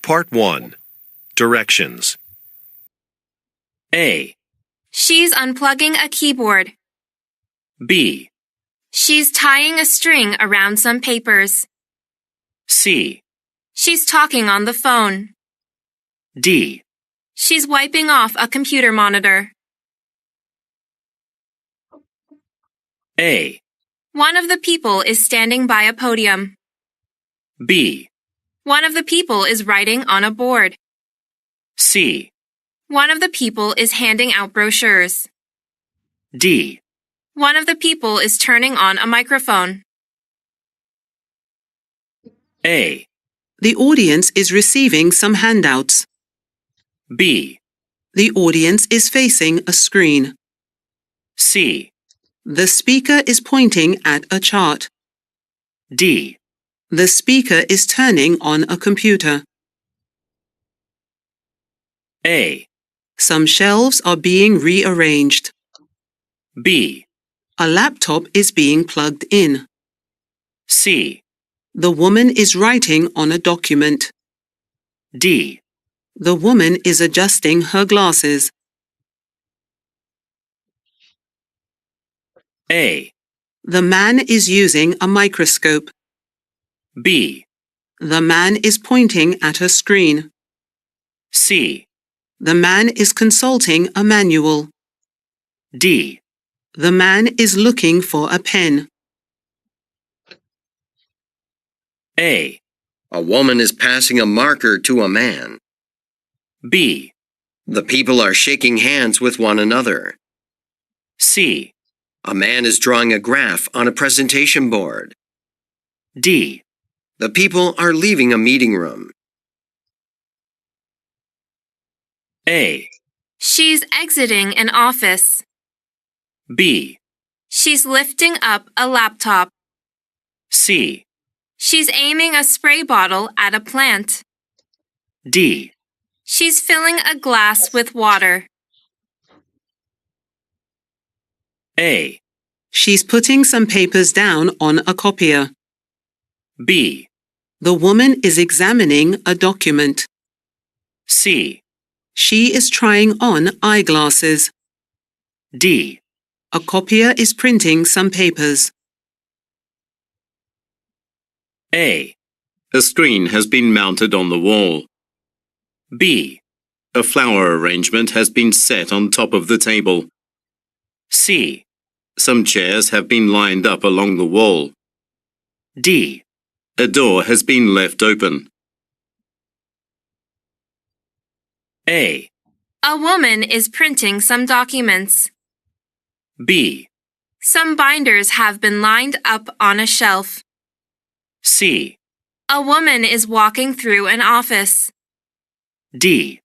Part 1. Directions. A. She's unplugging a keyboard. B. She's tying a string around some papers. C. She's talking on the phone. D. She's wiping off a computer monitor. A. One of the people is standing by a podium. B. One of the people is writing on a board. C. One of the people is handing out brochures. D. One of the people is turning on a microphone. A. The audience is receiving some handouts. B. The audience is facing a screen. C. The speaker is pointing at a chart. D. The speaker is turning on a computer. A. Some shelves are being rearranged. B. A laptop is being plugged in. C. The woman is writing on a document. D. The woman is adjusting her glasses. A. The man is using a microscope. B. The man is pointing at a screen. C. The man is consulting a manual. D. The man is looking for a pen. A. A woman is passing a marker to a man. B. The people are shaking hands with one another. C. A man is drawing a graph on a presentation board. D. The people are leaving a meeting room. A. She's exiting an office. B. She's lifting up a laptop. C. She's aiming a spray bottle at a plant. D. She's filling a glass with water. A. She's putting some papers down on a copier. B. The woman is examining a document. C. She is trying on eyeglasses. D. A copier is printing some papers. A. A screen has been mounted on the wall. B. A flower arrangement has been set on top of the table. C. Some chairs have been lined up along the wall. D. A door has been left open. A. A woman is printing some documents. B. Some binders have been lined up on a shelf. C. A woman is walking through an office. D.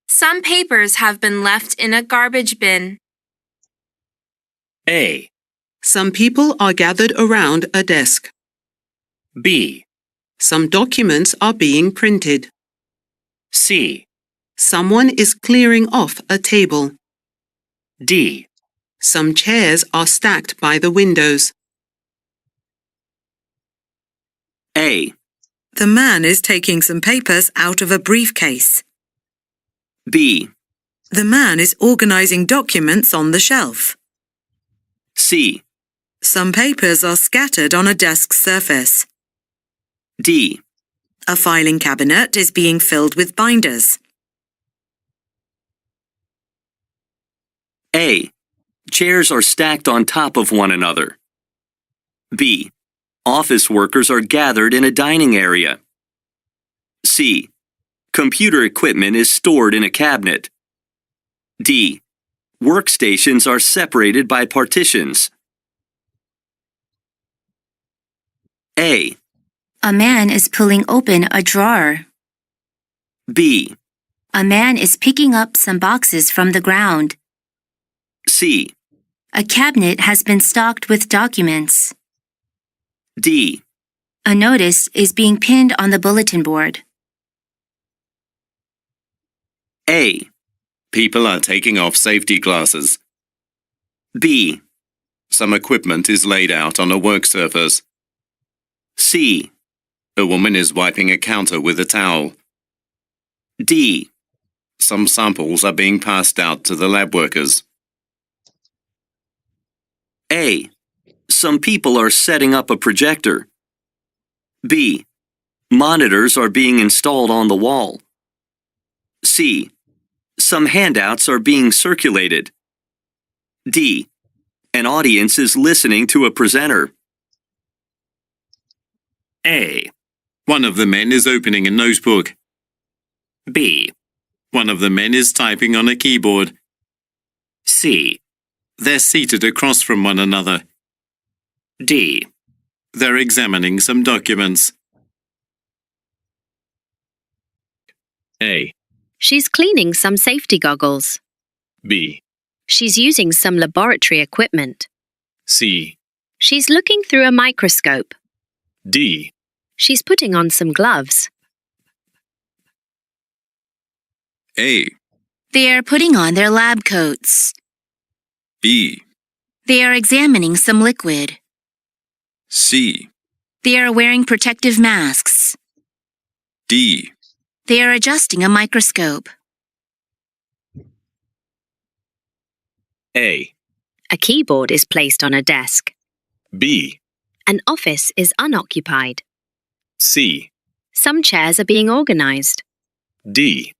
Some papers have been left in a garbage bin. A. Some people are gathered around a desk. B. Some documents are being printed. C. Someone is clearing off a table. D. Some chairs are stacked by the windows. A. The man is taking some papers out of a briefcase. B. The man is organizing documents on the shelf. C. Some papers are scattered on a desk surface. D. A filing cabinet is being filled with binders. A. Chairs are stacked on top of one another. B. Office workers are gathered in a dining area. C. Computer equipment is stored in a cabinet. D. Workstations are separated by partitions. A. A man is pulling open a drawer. B. A man is picking up some boxes from the ground. C. A cabinet has been stocked with documents. D. A notice is being pinned on the bulletin board. A. People are taking off safety glasses. B. Some equipment is laid out on a work surface. C. A woman is wiping a counter with a towel. D. Some samples are being passed out to the lab workers. A. Some people are setting up a projector. B. Monitors are being installed on the wall. C. Some handouts are being circulated. D. An audience is listening to a presenter. A, One of the men is opening a notebook. B, One of the men is typing on a keyboard. C, They're seated across from one another. D, They're examining some documents. A, She's cleaning some safety goggles. B, She's using some laboratory equipment. C, She's looking through a microscope. D. She's putting on some gloves. A, They are putting on their lab coats. B, They are examining some liquid. C, They are wearing protective masks. D. They are adjusting a microscope. A, A keyboard is placed on a desk. B, An office is unoccupied. C, Some chairs are being organized. D.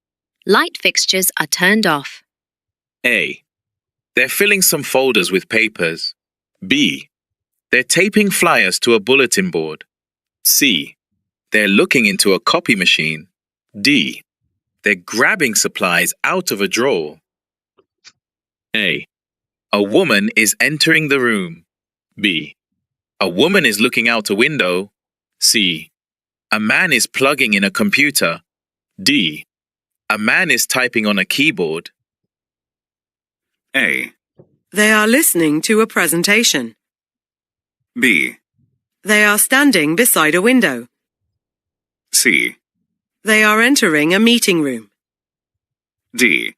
Light fixtures are turned off. A. They're filling some folders with papers. B. They're taping flyers to a bulletin board. C. They're looking into a copy machine. D. They're grabbing supplies out of a drawer. A. A woman is entering the room. B. A woman is looking out a window. C. A man is plugging in a computer. D. A man is typing on a keyboard. A, They are listening to a presentation. B, They are standing beside a window. C, They are entering a meeting room. D.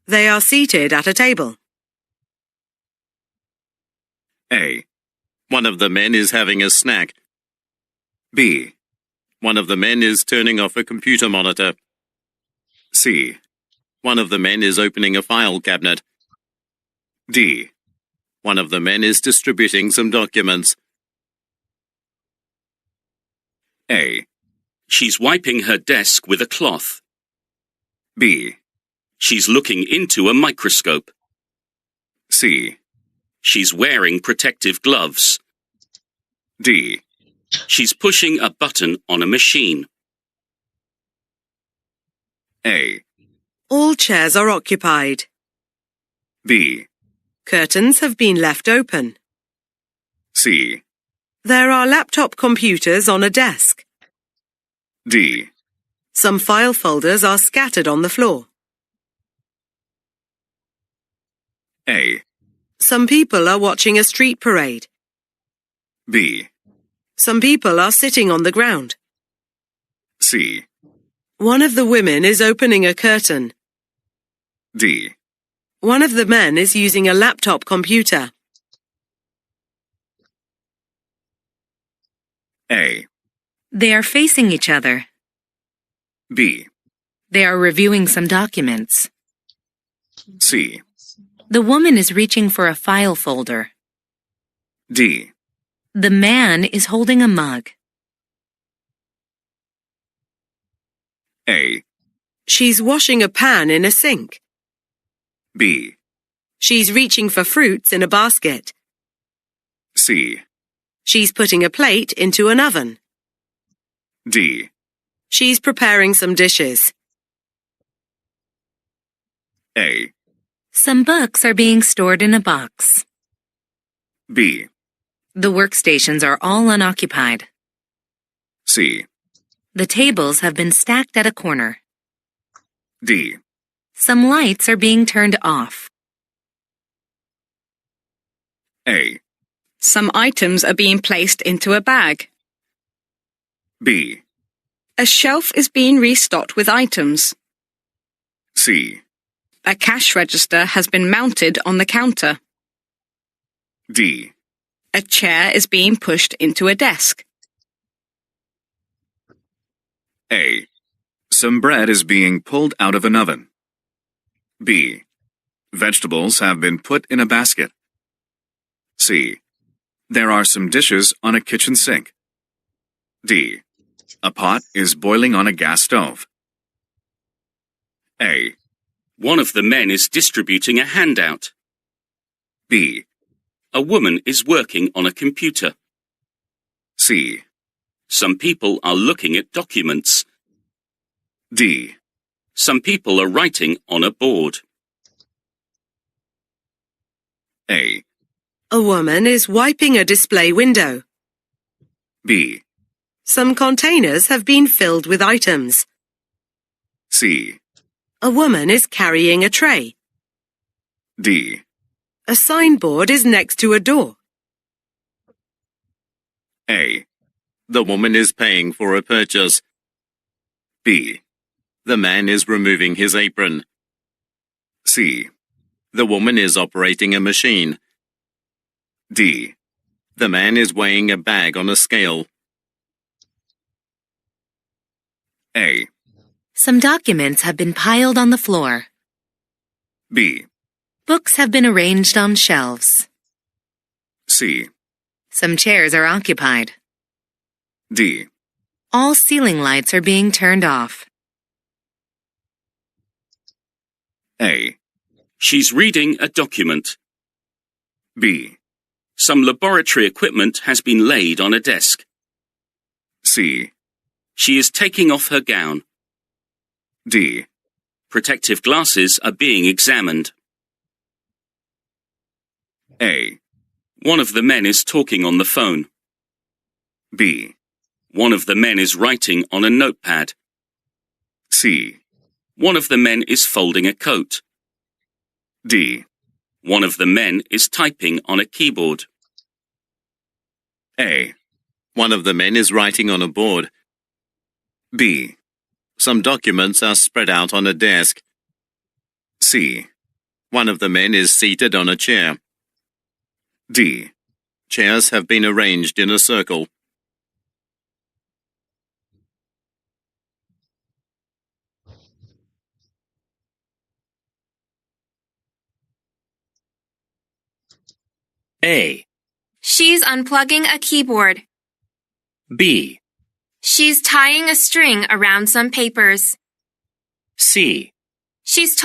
They are seated at a table. A. One of the men is having a snack. B. One of the men is turning off a computer monitor. C. One of the men is opening a file cabinet. D. One of the men is distributing some documents. A, She's wiping her desk with a cloth. B, She's looking into a microscope. C, She's wearing protective gloves. D. She's pushing a button on a machine. A, All chairs are occupied. B, Curtains have been left open. C, There are laptop computers on a desk. D. Some file folders are scattered on the floor. A, Some people are watching a street parade. B, Some people are sitting on the ground. C, One of the women is opening a curtain. D. One of the men is using a laptop computer. A, They are facing each other. B, They are reviewing some documents. C, The woman is reaching for a file folder. D. The man is holding a mug. A, She's washing a pan in a sink. B, She's reaching for fruits in a basket. C, She's putting a plate into an oven. D. She's preparing some dishes. A, Some books are being stored in a box. B, The workstations are all unoccupied. C, The tables have been stacked at a corner. D. Some lights are being turned off. A, Some items are being placed into a bag. B, A shelf is being restocked with items. C, A cash register has been mounted on the counter. D. A chair is being pushed into a desk. A. Some bread is being pulled out of an oven. B. Vegetables have been put in a basket. C. There are some dishes on a kitchen sink. D. A pot is boiling on a gas stove. A. One of the men is distributing a handout. B. A woman is working on a computer. C. Some people are looking at documents. D. Some people are writing on a board. A. A woman is wiping a display window. B. Some containers have been filled with items. C. A woman is carrying a tray. D. A signboard is next to a door. A. The woman is paying for a purchase. B. The man is removing his apron. C. The woman is operating a machine. D. The man is weighing a bag on a scale. A. Some documents have been piled on the floor. B. Books have been arranged on shelves. C. Some chairs are occupied. D. All ceiling lights are being turned off. A. She's reading a document. B. Some laboratory equipment has been laid on a desk. C. She is taking off her gown. D. Protective glasses are being examined. A. One of the men is talking on the phone. B. One of the men is writing on a notepad. C. One of the men is folding a coat. D. One of the men is typing on a keyboard. A. One of the men is writing on a board. B. Some documents are spread out on a desk. C. One of the men is seated on a chair. D. Chairs have been arranged in a circle. A. She's unplugging a keyboard. B. She's tying a string around some papers. C. She's